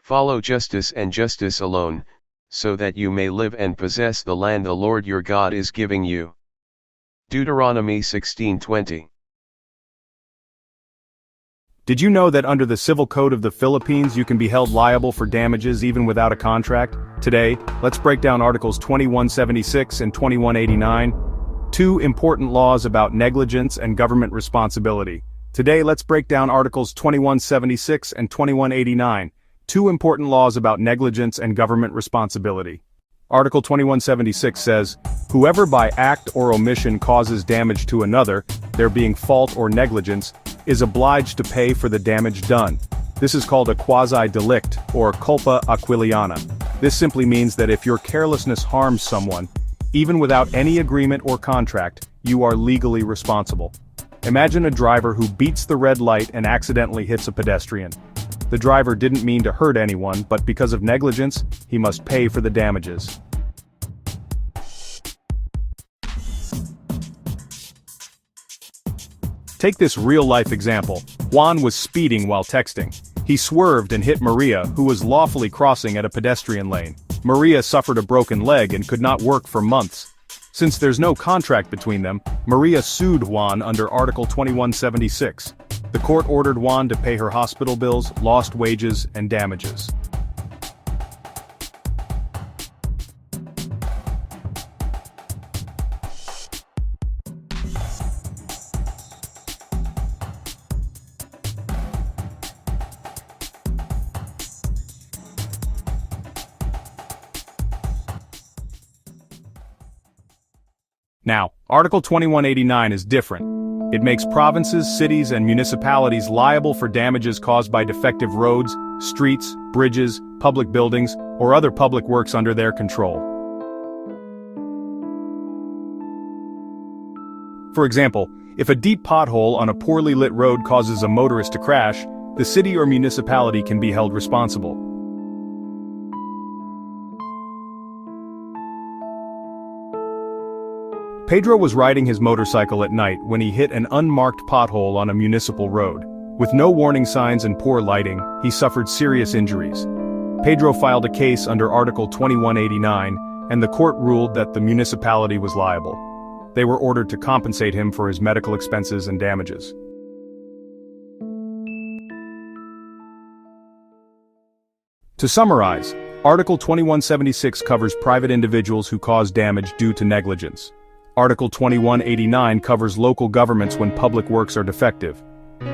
Follow justice and justice alone, so that you may live and possess the land the Lord your God is giving you. Deuteronomy 16:20. Did you know that under the Civil Code of the Philippines you can be held liable for damages even without a contract? Today, let's break down Articles 2176 and 2189, two important laws about negligence and government responsibility. Today, let's break down Articles 2176 and 2189, two important laws about negligence and government responsibility. Article 2176 says, "Whoever by act or omission causes damage to another, there being fault or negligence, is obliged to pay for the damage done." This is called a quasi-delict, or culpa aquiliana. This simply means that if your carelessness harms someone, even without any agreement or contract, you are legally responsible. Imagine a driver who beats the red light and accidentally hits a pedestrian. The driver didn't mean to hurt anyone, but because of negligence, he must pay for the damages. Take this real-life example. Juan was speeding while texting. He swerved and hit Maria, who was lawfully crossing at a pedestrian lane. Maria suffered a broken leg and could not work for months. Since there's no contract between them, Maria sued Juan under Article 2176. The court ordered Juan to pay her hospital bills, lost wages, and damages. Now, Article 2189 is different. It makes provinces, cities, and municipalities liable for damages caused by defective roads, streets, bridges, public buildings, or other public works under their control. For example, if a deep pothole on a poorly lit road causes a motorist to crash, the city or municipality can be held responsible. Pedro was riding his motorcycle at night when he hit an unmarked pothole on a municipal road. With no warning signs and poor lighting, he suffered serious injuries. Pedro filed a case under Article 2189, and the court ruled that the municipality was liable. They were ordered to compensate him for his medical expenses and damages. To summarize, Article 2176 covers private individuals who cause damage due to negligence. Article 2189 covers local governments when public works are defective.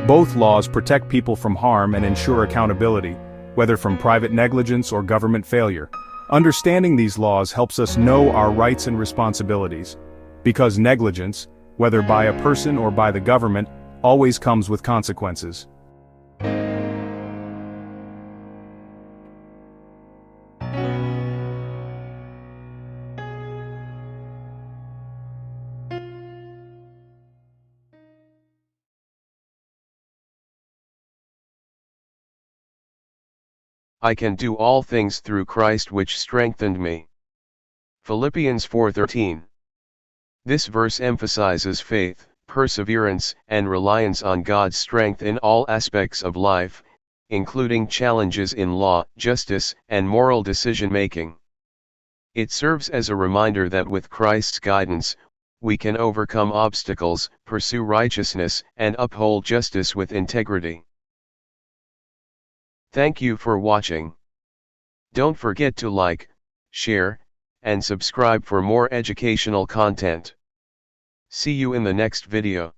Both laws protect people from harm and ensure accountability, whether from private negligence or government failure. Understanding these laws helps us know our rights and responsibilities, because negligence, whether by a person or by the government, always comes with consequences. I can do all things through Christ which strengthened me. Philippians 4:13. This verse emphasizes faith, perseverance, and reliance on God's strength in all aspects of life, including challenges in law, justice, and moral decision-making. It serves as a reminder that with Christ's guidance, we can overcome obstacles, pursue righteousness, and uphold justice with integrity. Thank you for watching. Don't forget to like, share, and subscribe for more educational content. See you in the next video.